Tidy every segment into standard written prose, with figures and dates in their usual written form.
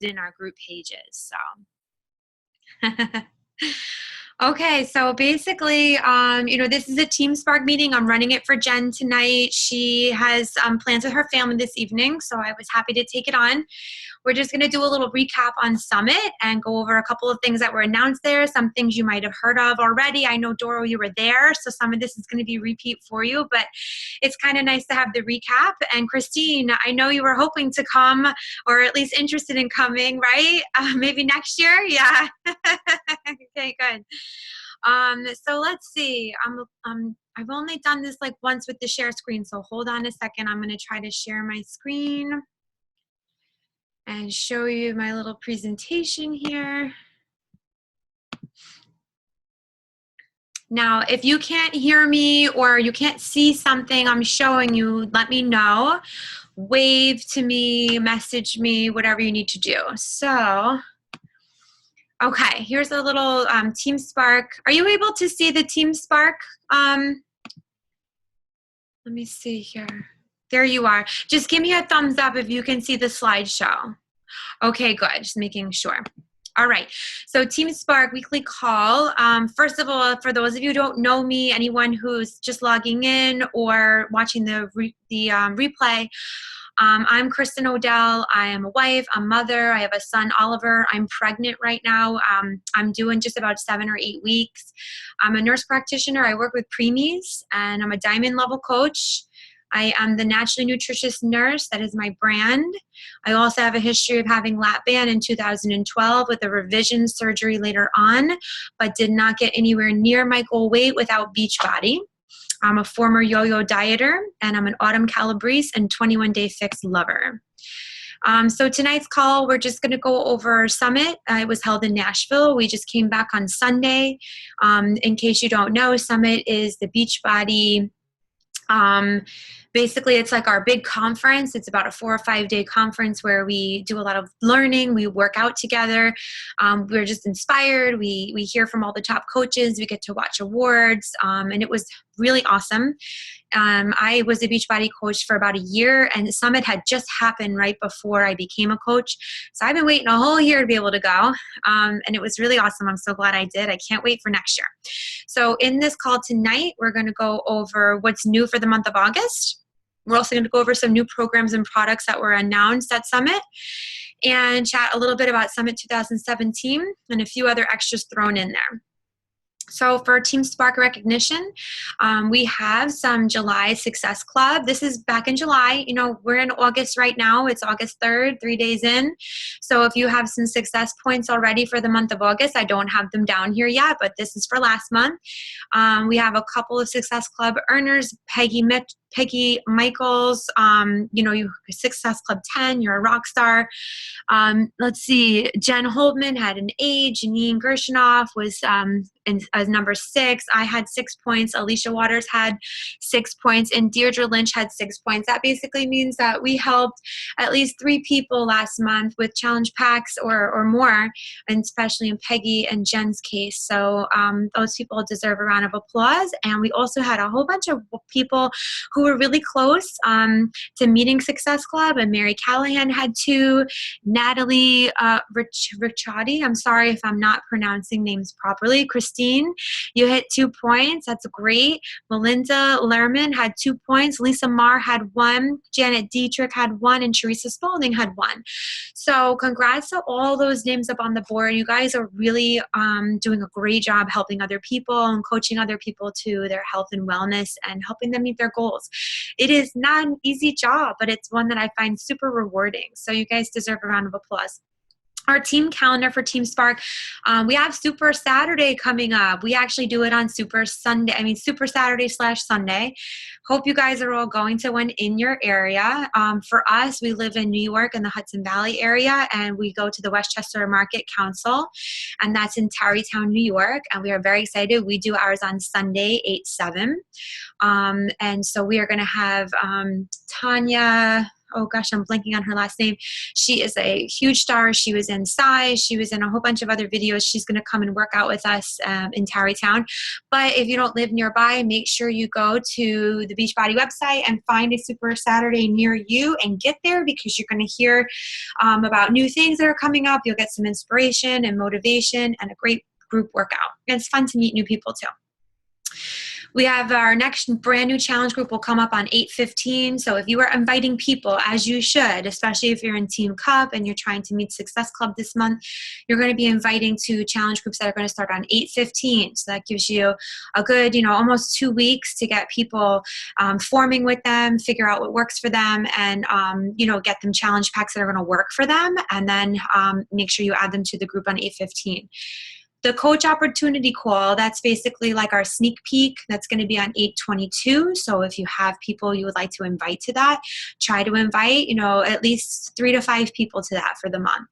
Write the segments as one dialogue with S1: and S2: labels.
S1: in our group pages. So. Okay, so basically, this is a Team Spark meeting. I'm running it for Jen tonight. She has plans with her family this evening, so I was happy to take it on. We're just going to do a little recap on Summit and go over a couple of things that were announced there, some things you might have heard of already. I know, Doro, you were there, so some of this is going to be repeat for you, but it's kind of nice to have the recap. And Christine, I know you were hoping to come, or at least interested in coming, right? Maybe next year? Yeah. Okay, good. So let's see. I've only done this like once with the share screen, so hold on a second. I'm going to try to share my screen and show you my little presentation here. Now, if you can't hear me or you can't see something I'm showing you, let me know. Wave to me, message me, whatever you need to do. So, okay, here's a little Team Spark. Are you able to see the Team Spark? Let me see here. There you are. Just give me a thumbs up if you can see the slideshow. Okay, good. Just making sure. All right. So Team Spark weekly call. First of all, for those of you who don't know me, anyone who's just logging in or watching the replay, I'm Kristen Odell. I am a wife, a mother. I have a son, Oliver. I'm pregnant right now. I'm doing just about 7 or 8 weeks. I'm a nurse practitioner. I work with preemies, and I'm a diamond level coach. I am the Naturally Nutritious Nurse. That is my brand. I also have a history of having lap band in 2012 with a revision surgery later on, but did not get anywhere near my goal weight without Beachbody. I'm a former yo-yo dieter, and I'm an Autumn Calabrese and 21-day fix lover. So tonight's call, we're just going to go over Summit. It was held in Nashville. We just came back on Sunday. In case you don't know, Summit is the Beachbody. Basically, it's like our big conference. It's about a 4 or 5 day conference where we do a lot of learning. We work out together. We're just inspired. We hear from all the top coaches. We get to watch awards, and it was really awesome. I was a Beachbody coach for about a year, and the Summit had just happened right before I became a coach. So I've been waiting a whole year to be able to go, and it was really awesome. I'm so glad I did. I can't wait for next year. So in this call tonight, we're going to go over what's new for the month of August. We're also going to go over some new programs and products that were announced at Summit and chat a little bit about Summit 2017 and a few other extras thrown in there. So for Team Spark recognition, we have some July Success Club. This is back in July. You know, we're in August right now. It's August 3rd, 3 days in. So if you have some success points already for the month of August, I don't have them down here yet, but this is for last month. We have a couple of Success Club earners, Peggy Michaels, you Success Club 10, you're a rock star. Let's see, Jen Holdman had an A. Janine Gershinoff was as number 6. I had 6 points. Alicia Waters had 6 points, and Deirdre Lynch had 6 points. That basically means that we helped at least 3 people last month with challenge packs or more, and especially in Peggy and Jen's case. So those people deserve a round of applause. And we also had a whole bunch of people who were really close to meeting Success Club, and Mary Callahan had 2. Natalie Ricciardi, I'm sorry if I'm not pronouncing names properly. Christine, you hit 2 points. That's great. Melinda Lerman had 2 points. Lisa Marr had 1. Janet Dietrich had 1. And Teresa Spalding had 1. So congrats to all those names up on the board. You guys are really doing a great job helping other people and coaching other people to their health and wellness and helping them meet their goals. It is not an easy job, but it's one that I find super rewarding. So you guys deserve a round of applause. Our team calendar for Team Spark, we have Super Saturday coming up. We actually do it on Super Saturday/Sunday. Hope you guys are all going to one in your area. For us, we live in New York in the Hudson Valley area, and we go to the Westchester Market Council, and that's in Tarrytown, New York, and we are very excited. We do ours on Sunday, 8/7. And so we are going to have Tanya, oh gosh, I'm blanking on her last name. She is a huge star. She was in Size. She was in a whole bunch of other videos. She's going to come and work out with us in Tarrytown. But if you don't live nearby, make sure you go to the Beachbody website and find a Super Saturday near you and get there, because you're going to hear about new things that are coming up. You'll get some inspiration and motivation and a great group workout. And it's fun to meet new people too. We have our next brand new challenge group will come up on 8/15. So if you are inviting people, as you should, especially if you're in Team Cup and you're trying to meet Success Club this month, you're going to be inviting to challenge groups that are going to start on 8/15. So that gives you a good, almost 2 weeks to get people forming with them, figure out what works for them, and, get them challenge packs that are going to work for them. And then make sure you add them to the group on 8/15. The coach opportunity call, that's basically like our sneak peek. That's going to be on 8/22. So if you have people you would like to invite to that, try to invite, at least 3 to 5 people to that for the month.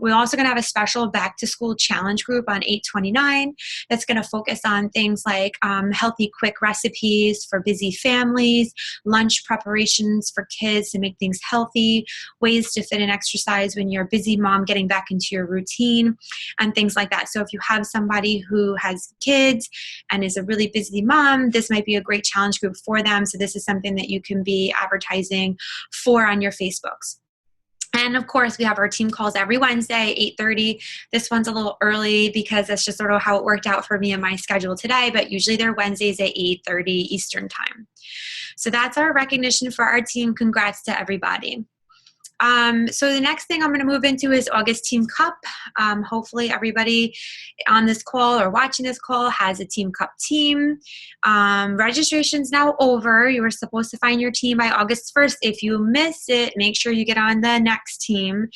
S1: We're also going to have a special back to school challenge group on 8/29 that's going to focus on things like healthy, quick recipes for busy families, lunch preparations for kids to make things healthy, ways to fit in exercise when you're a busy mom getting back into your routine, and things like that. So if you have somebody who has kids and is a really busy mom, this might be a great challenge group for them. So this is something that you can be advertising for on your Facebooks. And of course, we have our team calls every Wednesday, 8:30. This one's a little early because that's just sort of how it worked out for me and my schedule today, but usually they're Wednesdays at 8:30 Eastern time. So that's our recognition for our team. Congrats to everybody. So the next thing I'm going to move into is August Team Cup. Hopefully everybody on this call or watching this call has a Team Cup team. Registration's now over. You were supposed to find your team by August 1st. If you miss it, make sure you get on the next team.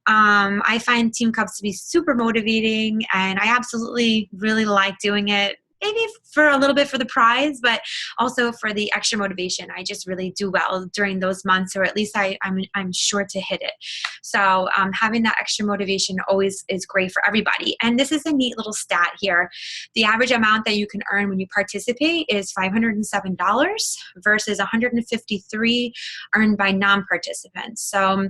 S1: I find Team Cups to be super motivating, and I absolutely really like doing it. Maybe for a little bit for the prize, but also for the extra motivation. I just really do well during those months, or at least I'm sure to hit it. So having that extra motivation always is great for everybody. And this is a neat little stat here. The average amount that you can earn when you participate is $507 versus $153 earned by non-participants. So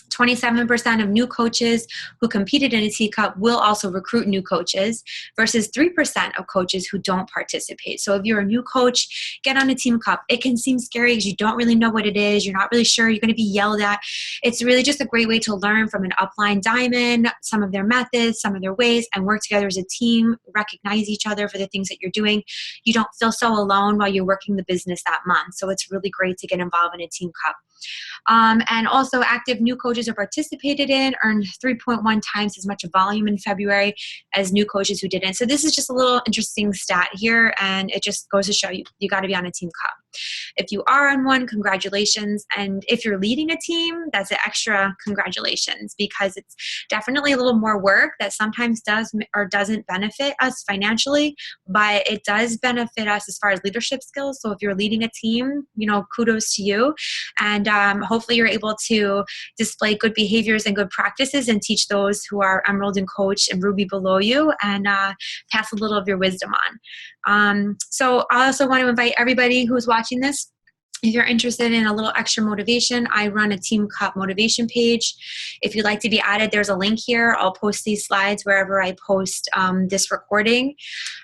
S1: 27% of new coaches who competed in a T-Cup will also recruit new coaches versus 3% of coaches who don't participate. So if you're a new coach, get on a Team Cup. It can seem scary because you don't really know what it is. You're not really sure. You're going to be yelled at. It's really just a great way to learn from an upline diamond, some of their methods, some of their ways, and work together as a team, recognize each other for the things that you're doing. You don't feel so alone while you're working the business that month. So it's really great to get involved in a Team Cup. And also active new coaches who participated in earned 3.1 times as much volume in February as new coaches who didn't. So this is just a little interesting stat here, and it just goes to show you got to be on a Team Cup. If you are on one, congratulations. And if you're leading a team, that's an extra congratulations, because it's definitely a little more work that sometimes does or doesn't benefit us financially, but it does benefit us as far as leadership skills. So if you're leading a team, kudos to you. And hopefully you're able to display good behaviors and good practices and teach those who are Emerald and Coach and Ruby below you, and pass a little of your wisdom on. So I also want to invite everybody who's watching this, if you're interested in a little extra motivation, I run a Team Cup motivation page. If you'd like to be added, there's a link here. I'll post these slides wherever I post this recording.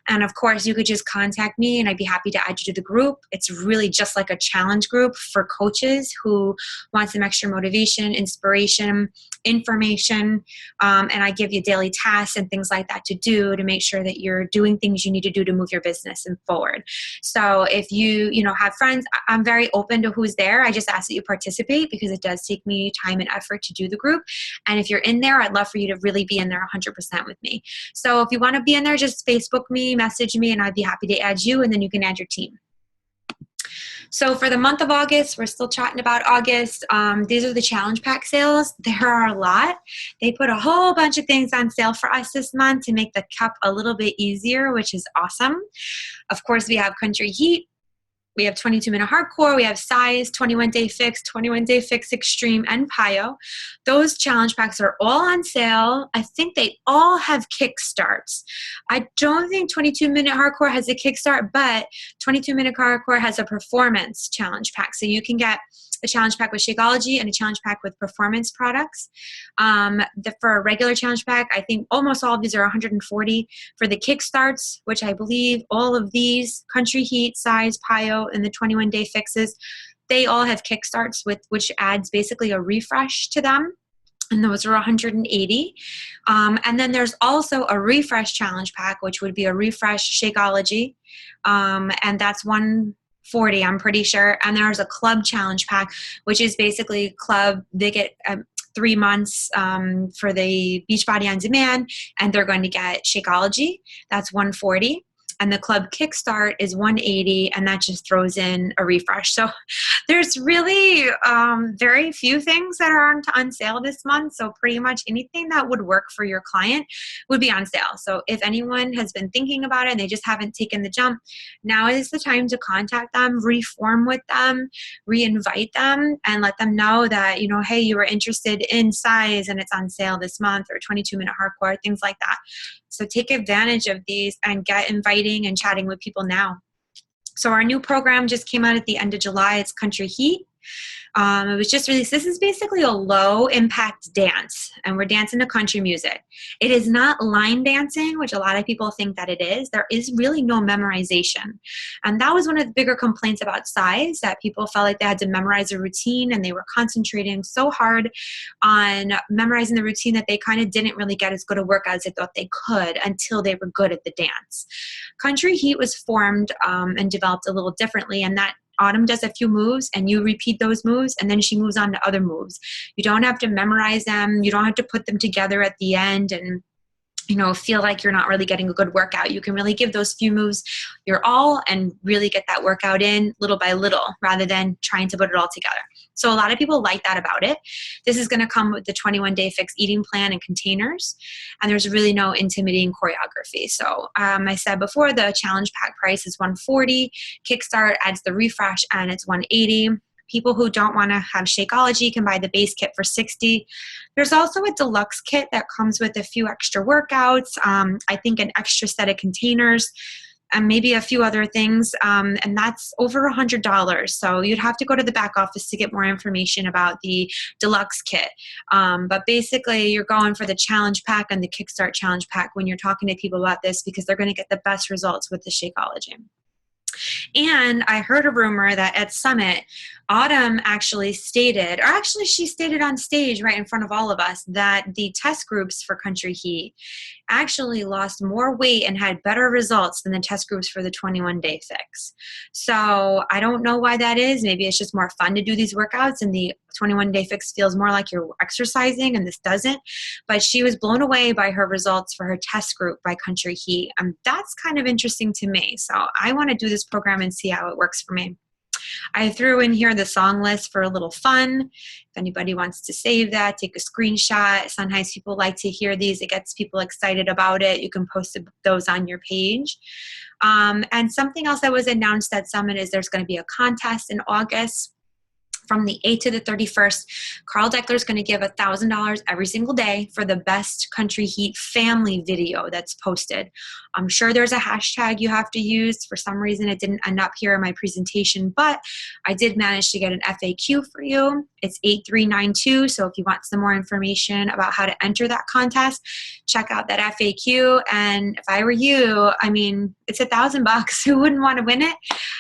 S1: And of course, you could just contact me and I'd be happy to add you to the group. It's really just like a challenge group for coaches who want some extra motivation, inspiration, information, and I give you daily tasks and things like that to do to make sure that you're doing things you need to do to move your business and forward. So if you have friends, I'm very open to who's there. I just ask that you participate because it does take me time and effort to do the group. And if you're in there, I'd love for you to really be in there 100% with me. So if you want to be in there, just Facebook me, message me, and I'd be happy to add you, and then you can add your team. So for the month of August, we're still chatting about August. These are the challenge pack sales. There are a lot. They put a whole bunch of things on sale for us this month to make the cup a little bit easier, which is awesome. Of course, we have Country Heat. We have 22-minute hardcore, we have Size, 21-day fix, 21-day fix extreme, and PiYo. Those challenge packs are all on sale. I think they all have kickstarts. I don't think 22-minute hardcore has a kickstart, but 22-minute hardcore has a performance challenge pack. So you can get a challenge pack with Shakeology and a challenge pack with performance products. For a regular challenge pack, I think almost all of these are 140. For the kickstarts, which I believe all of these, Country Heat, Size, PiYo, and the 21-day fixes, they all have kickstarts which adds basically a refresh to them. And those are 180. And then there's also a refresh challenge pack, which would be a refresh Shakeology. And that's 140, I'm pretty sure. And there's a club challenge pack, which is basically club. They get 3 months for the Beachbody On Demand, and they're going to get Shakeology. That's 140. And the club kickstart is 180, and that just throws in a refresh. So there's really very few things that are on sale this month. So pretty much anything that would work for your client would be on sale. So if anyone has been thinking about it and they just haven't taken the jump, now is the time to contact them, reform with them, re-invite them, and let them know that, hey, you were interested in Size and it's on sale this month, or 22-minute hardcore, things like that. So take advantage of these and get inviting and chatting with people now. So our new program just came out at the end of July. It's Country Heat. It was just released. This is basically a low impact dance, and we're dancing to country music. It is not line dancing, which a lot of people think that it is. There is really no memorization. And that was one of the bigger complaints about Size, that people felt like they had to memorize a routine, and they were concentrating so hard on memorizing the routine that they kind of didn't really get as good a workout as they thought they could until they were good at the dance. Country Heat was formed and developed a little differently, and that Autumn does a few moves and you repeat those moves, and then she moves on to other moves. You don't have to memorize them. You don't have to put them together at the end and feel like you're not really getting a good workout. You can really give those few moves your all and really get that workout in little by little rather than trying to put it all together. So a lot of people like that about it. This is going to come with the 21-day fixed eating plan and containers, and there's really no intimidating choreography. So I said before, the challenge pack price is 140. Kickstart adds the refresh and it's 180. People who don't want to have Shakeology can buy the base kit for $60. There's also a deluxe kit that comes with a few extra workouts, I think an extra set of containers, and maybe a few other things, and that's over $100. So you'd have to go to the back office to get more information about the deluxe kit. But basically, you're going for the challenge pack and the Kickstart challenge pack when you're talking to people about this, because they're going to get the best results with the Shakeology. And I heard a rumor that at Summit, Autumn actually stated, or actually she stated on stage right in front of all of us, that the test groups for Country Heat actually lost more weight and had better results than the test groups for the 21-day fix. So I don't know why that is. Maybe it's just more fun to do these workouts and the 21-day fix feels more like you're exercising and this doesn't. But she was blown away by her results for her test group by Country Heat. And that's kind of interesting to me. So I want to do this program and see how it works for me. I threw in here the song list for a little fun. If anybody wants to save that, take a screenshot. Sometimes people like to hear these. It gets people excited about it. You can post those on your page. And something else that was announced at Summit is there's going to be a contest in August. From the 8th to the 31st, Carl Deckler is going to give $1,000 every single day for the best Country Heat family video that's posted. I'm sure there's a hashtag you have to use. For some reason, it didn't end up here in my presentation, but I did manage to get an FAQ for you. It's 8392, so if you want some more information about how to enter that contest, check out that FAQ. And if I were you, I mean, it's $1,000. Who wouldn't want to win it?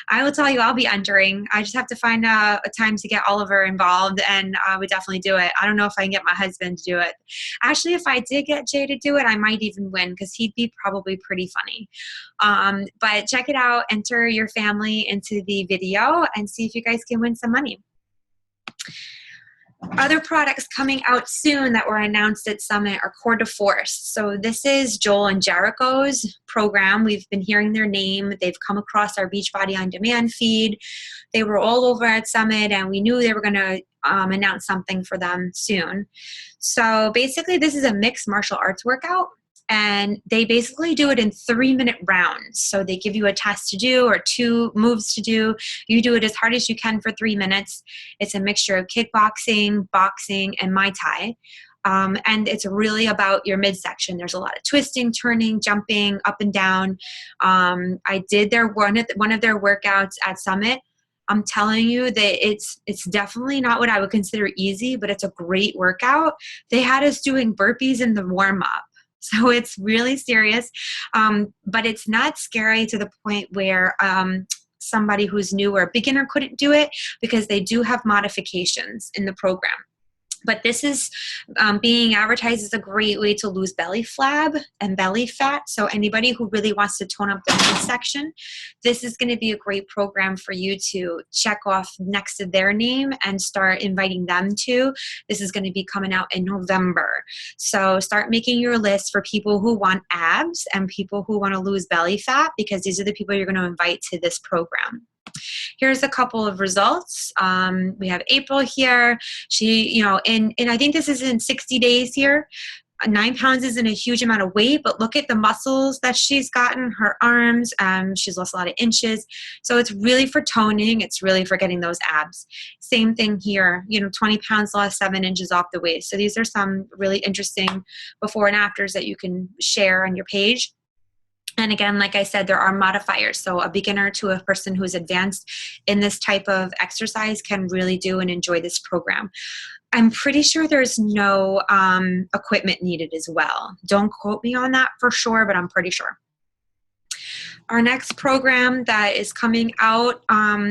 S1: I will tell you, I'll be entering. I just have to find a time to get Oliver involved, and I would definitely do it. I don't know if I can get my husband to do it. Actually, if I did get Jay to do it, I might even win because he'd be probably pretty funny. But check it out. Enter your family into the video and see if you guys can win some money. Other products coming out soon that were announced at Summit are Core de Force. So this is Joel and Jericho's program. We've been hearing their name. They've come across our Beachbody On Demand feed. They were all over at Summit, and we knew they were going to announce something for them soon. So basically, this is a mixed martial arts workout. And they basically do it in 3-minute rounds. So they give you a test to do or 2 moves to do. You do it as hard as you can for 3 minutes. It's a mixture of kickboxing, boxing, and Muay Thai. And it's really about your midsection. There's a lot of twisting, turning, jumping, up and down. I did one of their workouts at Summit. I'm telling you that it's definitely not what I would consider easy, but it's a great workout. They had us doing burpees in the warm-up. So it's really serious, but it's not scary to the point where somebody who's new or a beginner couldn't do it, because they do have modifications in the program. But this is being advertised as a great way to lose belly flab and belly fat. So anybody who really wants to tone up their midsection, this is going to be a great program for you to check off next to their name and start inviting them to. This is going to be coming out in November. So start making your list for people who want abs and people who want to lose belly fat, because these are the people you're going to invite to this program. Here's a couple of results. We have April here. She, and I think this is in 60 days here. 9 pounds isn't a huge amount of weight, but look at the muscles that she's gotten, her arms. She's lost a lot of inches. So it's really for toning. It's really for getting those abs. Same thing here, 20 pounds lost, 7 inches off the waist. So these are some really interesting before and afters that you can share on your page. And again, like I said, there are modifiers. So a beginner to a person who's advanced in this type of exercise can really do and enjoy this program. I'm pretty sure there's no equipment needed as well. Don't quote me on that for sure, but I'm pretty sure. Our next program that is coming out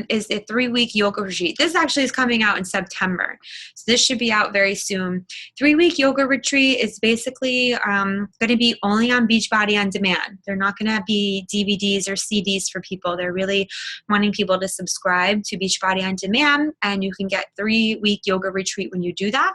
S1: is a 3-week yoga retreat. This actually is coming out in September. So this should be out very soon. 3-week yoga retreat is basically going to be only on Beachbody On Demand. They're not going to be DVDs or CDs for people. They're really wanting people to subscribe to Beachbody On Demand, and you can get 3-week yoga retreat when you do that.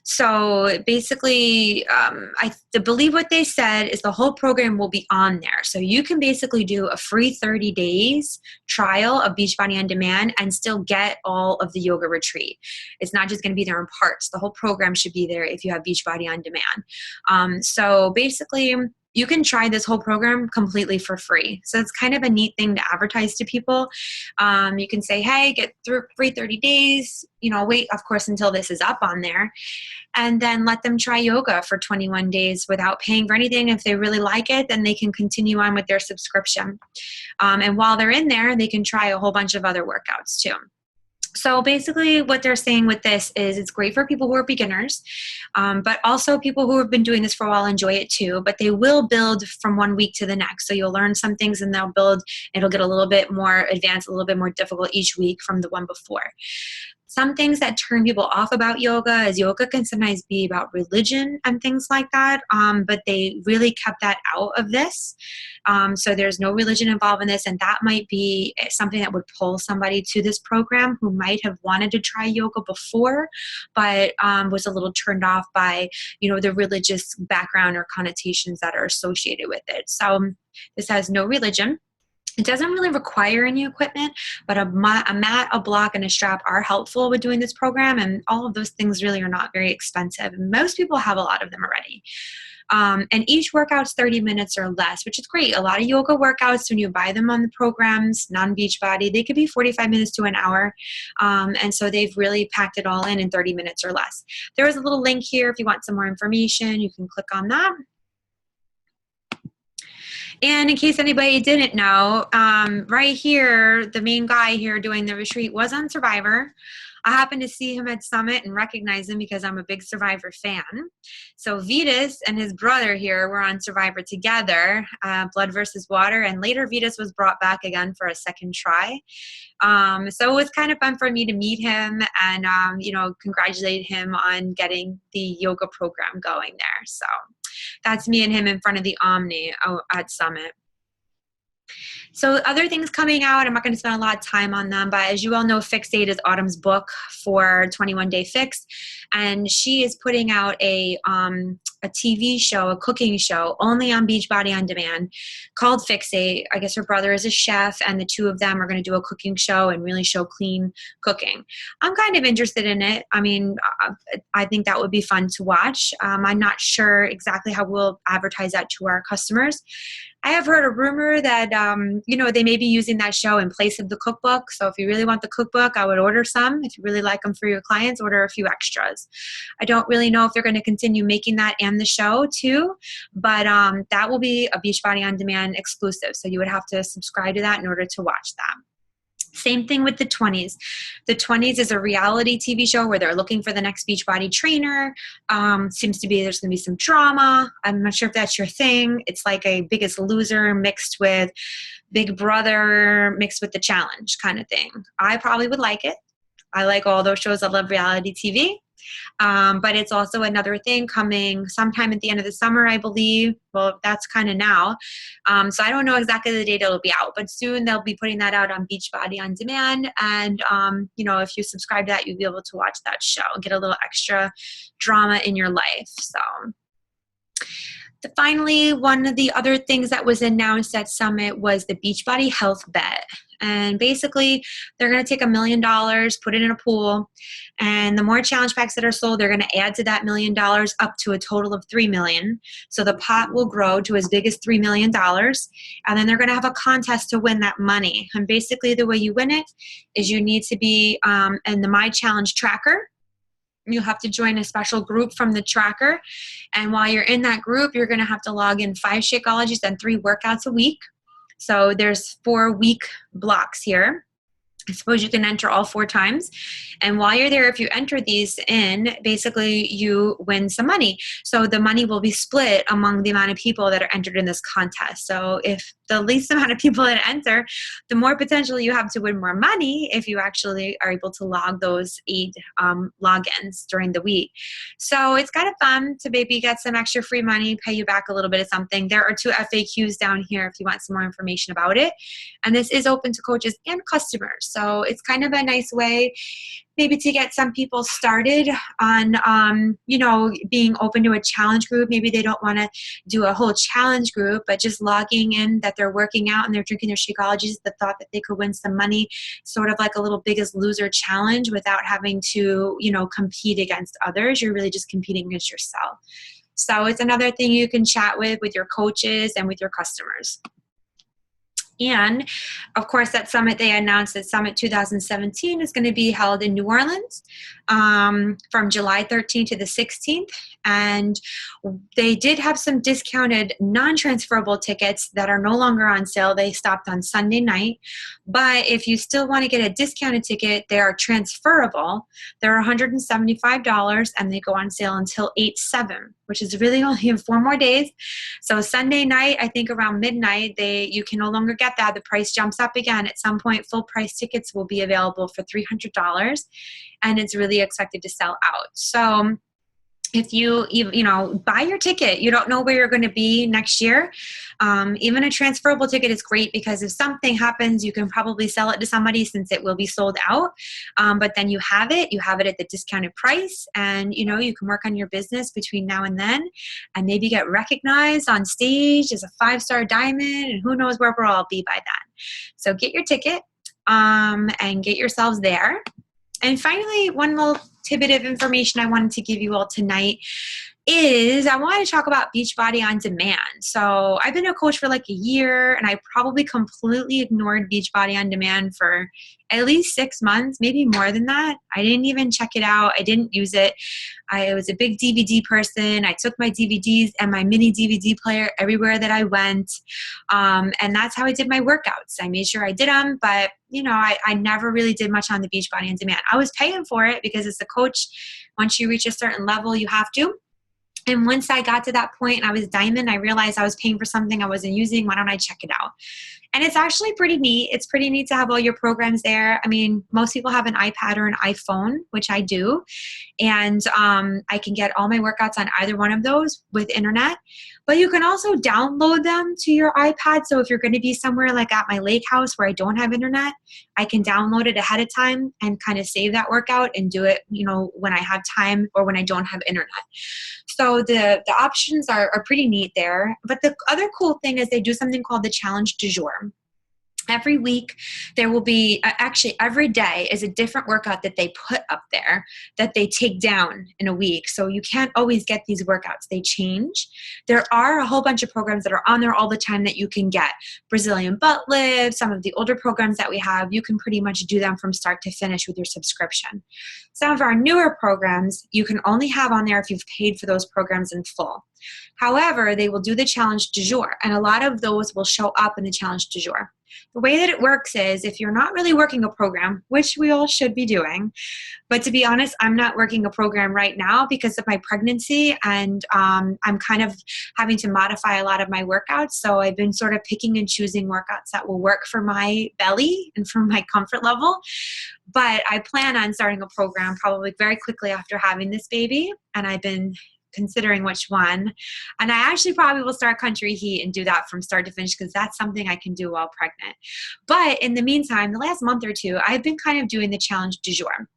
S1: So basically, I believe what they said is the whole program will be on there. So you can basically do a free 30 days trial of Beachbody On Demand and still get all of the yoga retreat. It's not just going to be there in parts. The whole program should be there if you have Beachbody On Demand. So basically, you can try this whole program completely for free. So it's kind of a neat thing to advertise to people. You can say, hey, get through free 30 days, wait, of course, until this is up on there, and then let them try yoga for 21 days without paying for anything. If they really like it, then they can continue on with their subscription. And while they're in there, they can try a whole bunch of other workouts too. So basically what they're saying with this is it's great for people who are beginners, but also people who have been doing this for a while enjoy it too, but they will build from one week to the next. So you'll learn some things and they'll build, it'll get a little bit more advanced, a little bit more difficult each week from the one before. Some things that turn people off about yoga is yoga can sometimes be about religion and things like that, but they really kept that out of this. So there's no religion involved in this, and that might be something that would pull somebody to this program who might have wanted to try yoga before, but was a little turned off by, the religious background or connotations that are associated with it. So this has no religion. It doesn't really require any equipment, but a mat, a block, and a strap are helpful with doing this program, and all of those things really are not very expensive. And most people have a lot of them already. And each workout's 30 minutes or less, which is great. A lot of yoga workouts, when you buy them on the programs, non-Beachbody, they could be 45 minutes to an hour. And so they've really packed it all in 30 minutes or less. There is a little link here if you want some more information. You can click on that. And in case anybody didn't know, right here, the main guy here doing the retreat was on Survivor. I happened to see him at Summit and recognize him because I'm a big Survivor fan. So Vitas and his brother here were on Survivor together, Blood versus Water, and later Vitas was brought back again for a second try. So it was kind of fun for me to meet him and, congratulate him on getting the yoga program going there. So that's me and him in front of the Omni at Summit. So other things coming out, I'm not going to spend a lot of time on them, but as you all know, Fixate is Autumn's book for 21 Day Fix, and she is putting out a TV show, a cooking show, only on Beachbody On Demand called Fixate. I guess her brother is a chef, and the two of them are going to do a cooking show and really show clean cooking. I'm kind of interested in it. I mean, I think that would be fun to watch. I'm not sure exactly how we'll advertise that to our customers. I have heard a rumor that, they may be using that show in place of the cookbook. So if you really want the cookbook, I would order some. If you really like them for your clients, order a few extras. I don't really know if they're going to continue making that and the show too, but that will be a Beachbody On Demand exclusive. So you would have to subscribe to that in order to watch that. Same thing with the 20s. The 20s is a reality TV show where they're looking for the next Beachbody trainer. Seems to be there's going to be some drama. I'm not sure if that's your thing. It's like a Biggest Loser mixed with Big Brother mixed with The Challenge kind of thing. I probably would like it. I like all those shows. I love reality TV. But it's also another thing coming sometime at the end of the summer, I believe. Well, that's kind of now. So I don't know exactly the date it'll be out, but soon they'll be putting that out on Beachbody On Demand. And, if you subscribe to that, you'll be able to watch that show and get a little extra drama in your life. So finally, one of the other things that was announced at Summit was the Beachbody Health Bet. And basically, they're going to take $1 million, put it in a pool, and the more challenge packs that are sold, they're going to add to that $1 million up to a total of $3 million. So the pot will grow to as big as $3 million, and then they're going to have a contest to win that money. And basically, the way you win it is you need to be in the My Challenge tracker. You have to join a special group from the tracker. And while you're in that group, you're going to have to log in 5 Shakeologies and 3 workouts a week. So there's 4 week blocks here. I suppose you can enter all 4 times. And while you're there, if you enter these in, basically you win some money. So the money will be split among the amount of people that are entered in this contest. So if the least amount of people that enter, the more potential you have to win more money if you actually are able to log those 8 logins during the week. So it's kind of fun to maybe get some extra free money, pay you back a little bit of something. There are 2 FAQs down here if you want some more information about it. And this is open to coaches and customers. So it's kind of a nice way maybe to get some people started on, being open to a challenge group. Maybe they don't want to do a whole challenge group, but just logging in that they're working out and they're drinking their Shakeologies, the thought that they could win some money, sort of like a little Biggest Loser challenge without having to, compete against others. You're really just competing against yourself. So it's another thing you can chat with your coaches and with your customers. And of course, at Summit, they announced that Summit 2017 is going to be held in New Orleans from July 13th to the 16th. And they did have some discounted non-transferable tickets that are no longer on sale. They stopped on Sunday night. But if you still want to get a discounted ticket, they are transferable. They're $175 and they go on sale until 8/7, which is really only in 4 more days. So Sunday night, I think around midnight, you can no longer get that. The price jumps up again. At some point, full price tickets will be available for $300, and it's really expected to sell out. So if you buy your ticket, you don't know where you're going to be next year. Even a transferable ticket is great because if something happens, you can probably sell it to somebody since it will be sold out. But then you have it at the discounted price, and you can work on your business between now and then, and maybe get recognized on stage as a 5-star diamond, and who knows where we'll all be by then. So get your ticket and get yourselves there. And finally, one little tidbit of information I wanted to give you all tonight is I want to talk about Beachbody On Demand. So I've been a coach for like a year, and I probably completely ignored Beachbody On Demand for at least 6 months, maybe more than that. I didn't even check it out. I didn't use it. I was a big DVD person. I took my DVDs and my mini DVD player everywhere that I went. And that's how I did my workouts. I made sure I did them, but I never really did much on the Beachbody On Demand. I was paying for it because as a coach, once you reach a certain level, you have to. And once I got to that point and I was diamond, I realized I was paying for something I wasn't using. Why don't I check it out? And it's actually pretty neat. It's pretty neat to have all your programs there. I mean, most people have an iPad or an iPhone, which I do. And I can get all my workouts on either one of those with internet. But you can also download them to your iPad. So if you're going to be somewhere like at my lake house where I don't have internet, I can download it ahead of time and kind of save that workout and do it, when I have time or when I don't have internet. So the options are pretty neat there. But the other cool thing is they do something called the Challenge du Jour. Every week, there will be, actually every day is a different workout that they put up there that they take down in a week. So you can't always get these workouts. They change. There are a whole bunch of programs that are on there all the time that you can get. Brazilian butt lift, some of the older programs that we have, you can pretty much do them from start to finish with your subscription. Some of our newer programs, you can only have on there if you've paid for those programs in full. However, they will do the Challenge du Jour, and a lot of those will show up in the Challenge du Jour. the way that it works is if you're not really working a program, which we all should be doing, but to be honest, I'm not working a program right now because of my pregnancy, and I'm kind of having to modify a lot of my workouts. So I've been sort of picking and choosing workouts that will work for my belly and for my comfort level. But I plan on starting a program probably very quickly after having this baby, and I've been considering which one. And I actually probably will start Country Heat and do that from start to finish because that's something I can do while pregnant. But in the meantime, the last month or two, I've been kind of doing the challenge du jour.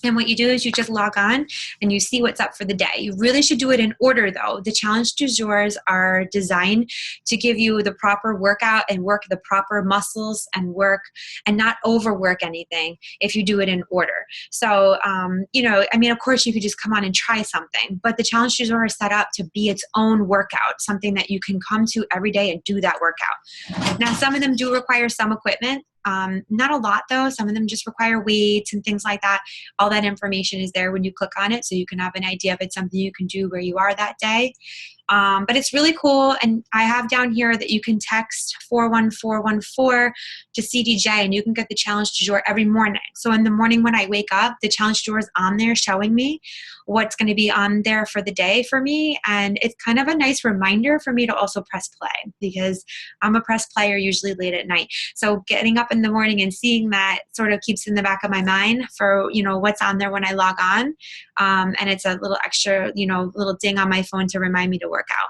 S1: And what you do is you just log on and you see what's up for the day. You really should do it in order, though. The challenge du jours are designed to give you the proper workout and work the proper muscles and work and not overwork anything if you do it in order. So, of course, you could just come on and try something, but the challenge du jour is set up to be its own workout, something that you can come to every day and do that workout. Now, some of them do require some equipment. Not a lot though. Some of them just require weights and things like that. All that information is there when you click on it, so you can have an idea if it's something you can do where you are that day. But it's really cool, and I have down here that you can text 41414 to CDJ, and you can get the challenge du jour every morning. So in the morning when I wake up, the challenge du jour is on there showing me what's going to be on there for the day for me, and it's kind of a nice reminder for me to also press play, because I'm a press player usually late at night. So getting up in the morning and seeing that sort of keeps in the back of my mind for, what's on there when I log on. And it's a little extra, little ding on my phone to remind me to work out.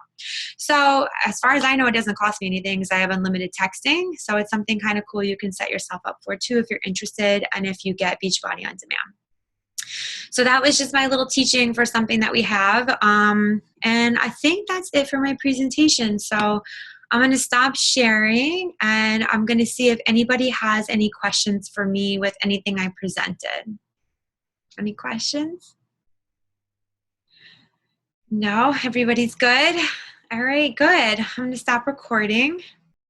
S1: So as far as I know, it doesn't cost me anything because I have unlimited texting. So it's something kind of cool you can set yourself up for too if you're interested, and if you get Beachbody on demand. So that was just my little teaching for something that we have. And I think that's it for my presentation. So I'm going to stop sharing, and I'm going to see if anybody has any questions for me with anything I presented. Any questions? No, everybody's good. All right, good. I'm going to stop recording.